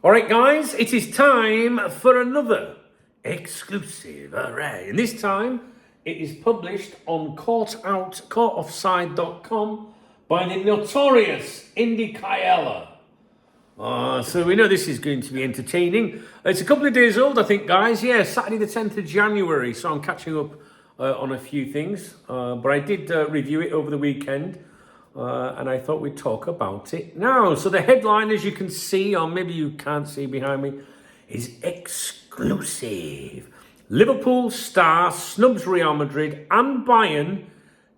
All right, guys, it is time for another exclusive array. And this time, it is published on courtoffside.com by the notorious Indy Kaela. So we know this is going to be entertaining. It's a couple of days old, I think, guys. Yeah, Saturday the 10th of January. So I'm catching up on a few things. But I did review it over the weekend. And I thought we'd talk about it now. So the headline, as you can see, or maybe you can't see behind me, is exclusive. Liverpool star snubs Real Madrid and Bayern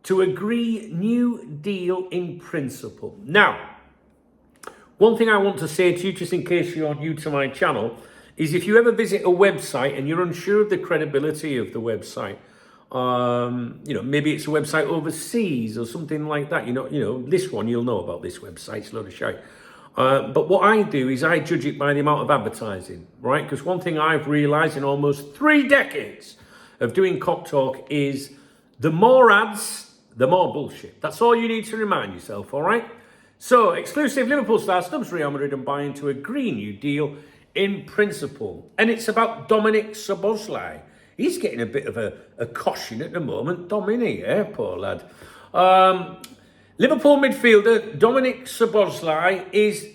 to agree new deal in principle. Now, one thing I want to say to you, just in case you're new to my channel, is if you ever visit a website and you're unsure of the credibility of the website, maybe it's a website overseas or something like that. This one, you'll know about this website. It's a load of shite. But what I do is I judge it by the amount of advertising, right? Because one thing I've realized in almost 3 decades of doing Cock Talk is the more ads, the more bullshit. That's all you need to remind yourself, all right? So, exclusive Liverpool star snubs Real Madrid and Bayern to agree new deal in principle. And it's about Dominic Szoboszlai. He's getting a bit of a caution at the moment, Dominic, poor lad. Liverpool midfielder Dominic Szoboszlai is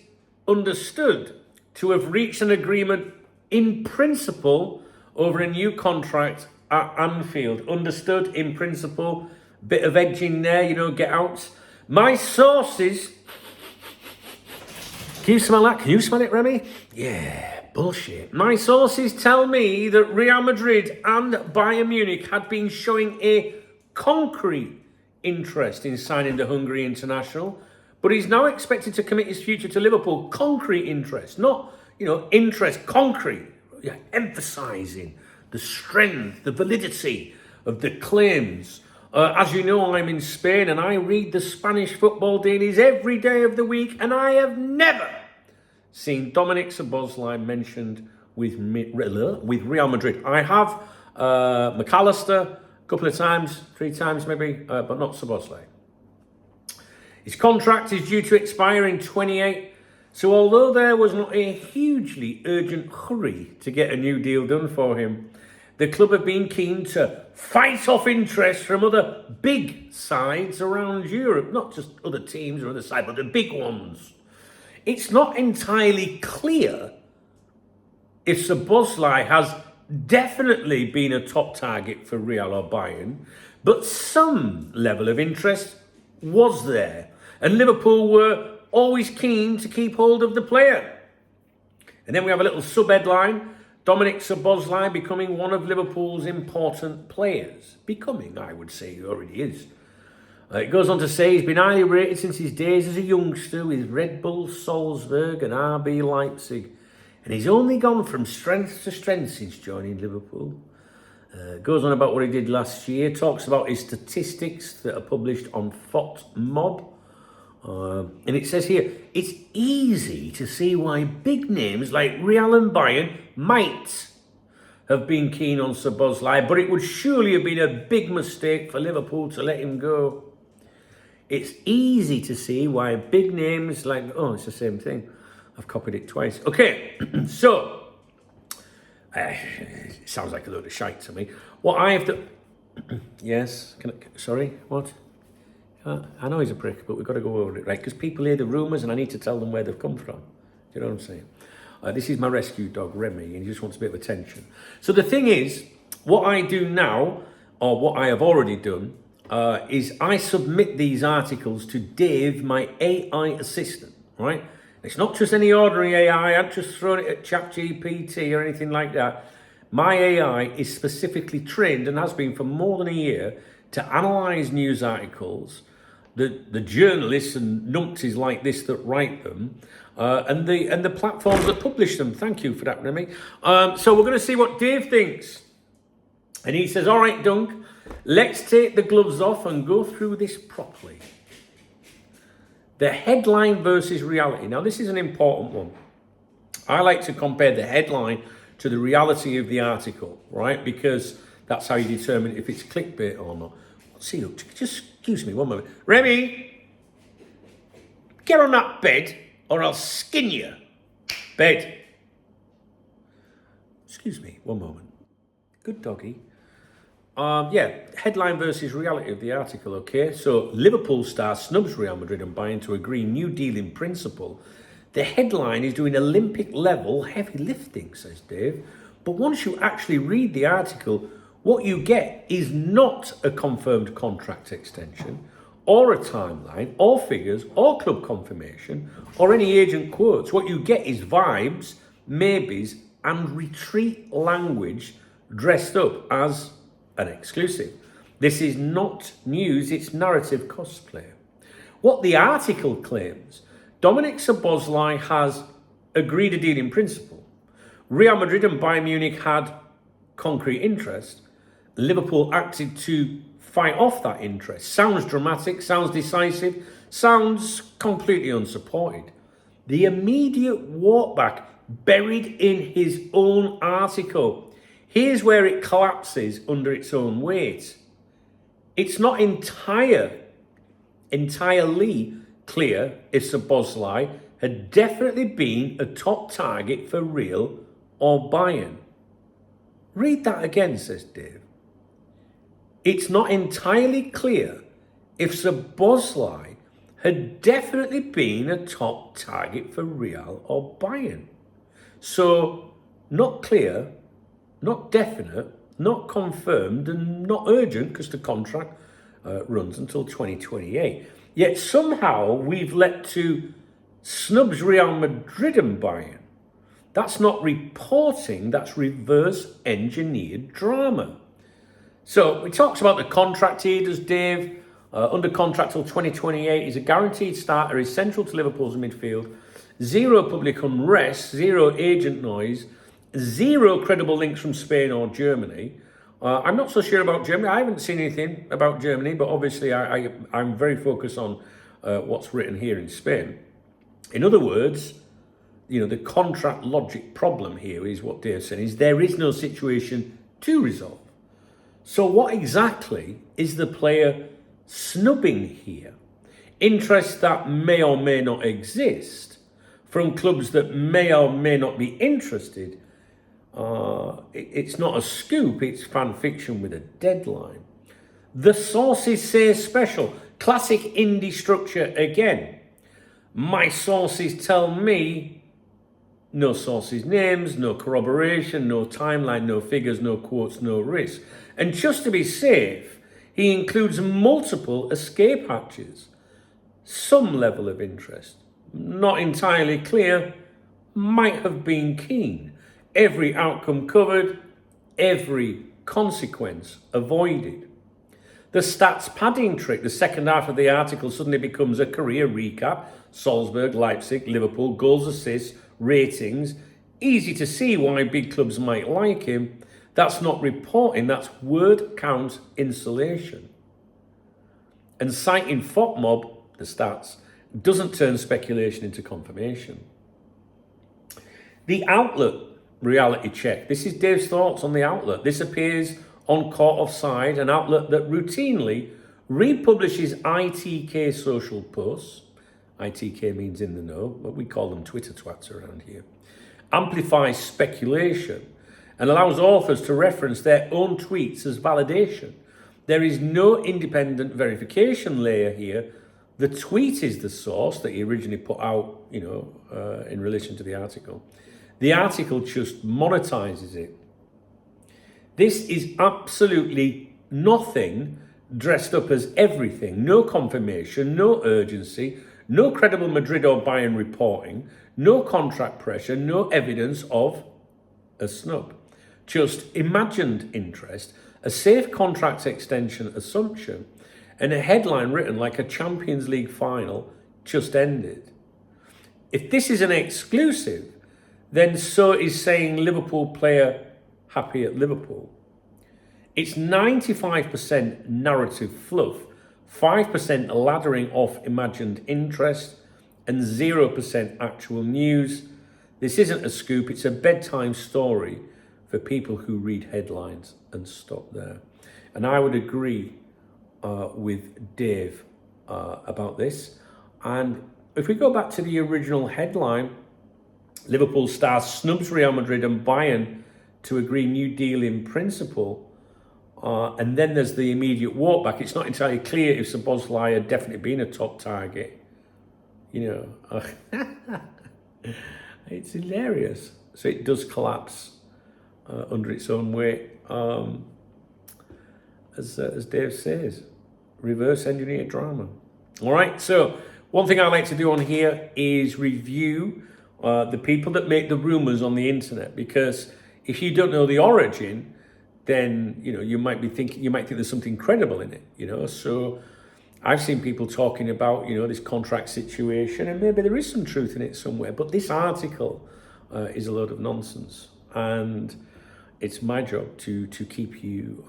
understood to have reached an agreement in principle over a new contract at Anfield. Understood in principle, bit of edging there, get out. My sources, can you smell that? Can you smell it, Remy? Yeah. Bullshit. My sources tell me that Real Madrid and Bayern Munich had been showing a concrete interest in signing the Hungary international, but he's now expected to commit his future to Liverpool. Concrete interest, not, interest, concrete. Yeah, emphasising the strength, the validity of the claims. As you know, I'm in Spain and I read the Spanish football dailies every day of the week, and I have never seen Dominic Szoboszlai mentioned with Real Madrid. I have McAllister a couple of times, 3 times maybe, but not Szoboszlai. His contract is due to expire in 28, so although there was not a hugely urgent hurry to get a new deal done for him, the club have been keen to fight off interest from other big sides around Europe, not just other teams or other sides, but the big ones. It's not entirely clear if Szoboszlai has definitely been a top target for Real or Bayern, but some level of interest was there, and Liverpool were always keen to keep hold of the player. And then we have a little sub-headline, Dominic Szoboszlai becoming one of Liverpool's important players. Becoming, I would say, he already is. It goes on to say he's been highly rated since his days as a youngster with Red Bull Salzburg and RB Leipzig. And he's only gone from strength to strength since joining Liverpool. Goes on about what he did last year, talks about his statistics that are published on FOTMob. And it says here, it's easy to see why big names like Real and Bayern might have been keen on Szoboszlai, but it would surely have been a big mistake for Liverpool to let him go. It's easy to see why big names like... Oh, it's the same thing. I've copied it twice. Okay, so... it sounds like a load of shite to me. What I have to... Yes? Sorry? What? I know he's a prick, but we've got to go over it, right? Because people hear the rumours and I need to tell them where they've come from. Do you know what I'm saying? This is my rescue dog, Remy, and he just wants a bit of attention. So the thing is, what I do now, or what I have already done, is I submit these articles to Dave, my AI assistant, right? It's not just any ordinary AI. I haven't just thrown it at ChatGPT or anything like that. My AI is specifically trained and has been for more than a year to analyse news articles, the journalists and numpties like this that write them, and the platforms that publish them. Thank you for that, Remy. So we're going to see what Dave thinks. And he says, all right, Dunk, let's take the gloves off and go through this properly. The headline versus reality. Now, this is an important one. I like to compare the headline to the reality of the article, right? Because that's how you determine if it's clickbait or not. What's he up to? Just excuse me one moment. Remy, get on that bed or I'll skin you. Bed. Excuse me, one moment. Good doggy. Headline versus reality of the article, okay? So, Liverpool star snubs Real Madrid and Bayern to agree new deal in principle. The headline is doing Olympic level heavy lifting, says Dave. But once you actually read the article, what you get is not a confirmed contract extension, or a timeline, or figures, or club confirmation, or any agent quotes. What you get is vibes, maybes, and retreat language dressed up as an exclusive. This is not news, it's narrative cosplay. What the article claims, Dominic Szoboszlai has agreed a deal in principle. Real Madrid and Bayern Munich had concrete interest. Liverpool acted to fight off that interest. Sounds dramatic, sounds decisive, sounds completely unsupported. The immediate walkback buried in his own article. Here's where it collapses under its own weight. It's not entirely clear if Szoboszlai had definitely been a top target for Real or Bayern. Read that again, says Dave. It's not entirely clear if Szoboszlai had definitely been a top target for Real or Bayern. So, not clear, not definite, not confirmed, and not urgent because the contract runs until 2028. Yet somehow we've led to snubs Real Madrid and Bayern. That's not reporting, that's reverse engineered drama. So it talks about the contract here, does Dave? Under contract till 2028, he's a guaranteed starter, is central to Liverpool's midfield. Zero public unrest, zero agent noise, zero credible links from Spain or Germany. I'm not so sure about Germany. I haven't seen anything about Germany, but obviously I'm very focused on what's written here in Spain. In other words, the contract logic problem here is what Dave's saying, is there is no situation to resolve. So what exactly is the player snubbing here? Interest that may or may not exist from clubs that may or may not be interested. It's not a scoop, it's fan fiction with a deadline. The sources say special. Classic indie structure again. My sources tell me. No sources' names, no corroboration, no timeline, no figures, no quotes, no risk. And just to be safe, he includes multiple escape hatches. Some level of interest, not entirely clear, might have been keen. Every outcome covered, every consequence avoided. The stats padding trick, the second half of the article suddenly becomes a career recap. Salzburg, Leipzig, Liverpool, goals, assists, ratings. Easy to see why big clubs might like him. That's not reporting, that's word count insulation. And citing FOTMob, the stats, doesn't turn speculation into confirmation. The Outlet reality check. This is Dave's thoughts on the Outlet. This appears on Caught Offside, an outlet that routinely republishes ITK social posts. ITK means in the know, but we call them Twitter twats around here. Amplifies speculation and allows authors to reference their own tweets as validation. There is no independent verification layer here. The tweet is the source that he originally put out, in relation to the article. The article just monetizes it. This is absolutely nothing dressed up as everything. No confirmation, no urgency, no credible Madrid or Bayern reporting, no contract pressure, no evidence of a snub. Just imagined interest, a safe contract extension assumption, and a headline written like a Champions League final just ended. If this is an exclusive, then so is saying Liverpool player happy at Liverpool. It's 95% narrative fluff, 5% laddering off imagined interest, and 0% actual news. This isn't a scoop, it's a bedtime story for people who read headlines and stop there. And I would agree with Dave about this. And if we go back to the original headline, Liverpool stars snubs Real Madrid and Bayern to agree New Deal in principle, and then there's the immediate walk back. It's not entirely clear if Szoboszlai had definitely been a top target. You know, it's hilarious. So it does collapse under its own weight, as Dave says, reverse engineer drama. All right, so one thing I like to do on here is review the people that make the rumors on the internet, because if you don't know the origin, then you might think there's something credible in it. So I've seen people talking about this contract situation, and maybe there is some truth in it somewhere, but this article is a load of nonsense, and it's my job to keep you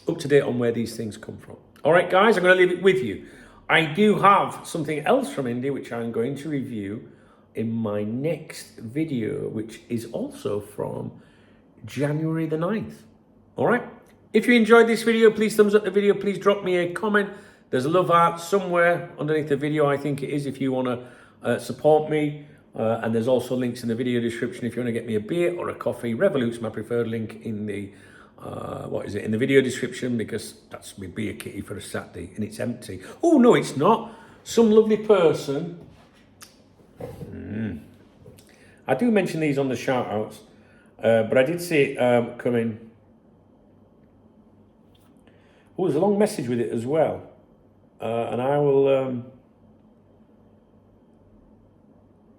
up to date on where these things come from. All right, guys, I'm going to leave it with you. I do have something else from India which I'm going to review in my next video, which is also from January the 9th. All right. If you enjoyed this video, please thumbs up the video. Please drop me a comment. There's a love heart somewhere underneath the video, I think it is, if you want to support me. And there's also links in the video description if you want to get me a beer or a coffee. Revolut's my preferred link in the in the video description, because that's my beer kitty for a Saturday, and it's empty. Oh no, it's not. Some lovely person. I do mention these on the shout outs, but I did see it come in. Oh, there's a long message with it as well, and I will.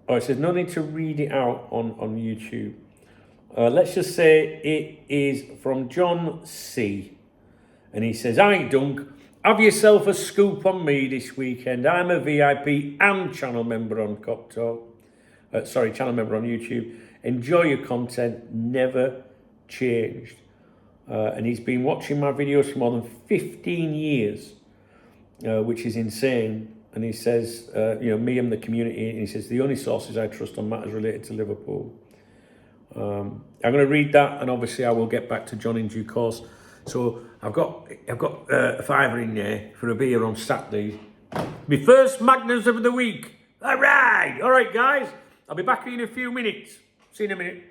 Oh, it says no need to read it out on YouTube. Let's just say it is from John C. And he says, "Hi, Dunk. Have yourself a scoop on me this weekend. I'm a VIP and channel member on Cop Talk. Channel member on YouTube. Enjoy your content. Never changed." And he's been watching my videos for more than 15 years, which is insane. And he says, me and the community, and he says, the only sources I trust on matters related to Liverpool. I'm going to read that, and obviously I will get back to John in due course. So I've got a fiver in there for a beer on Saturday. My first Magners of the week. All right, guys. I'll be back in a few minutes. See you in a minute.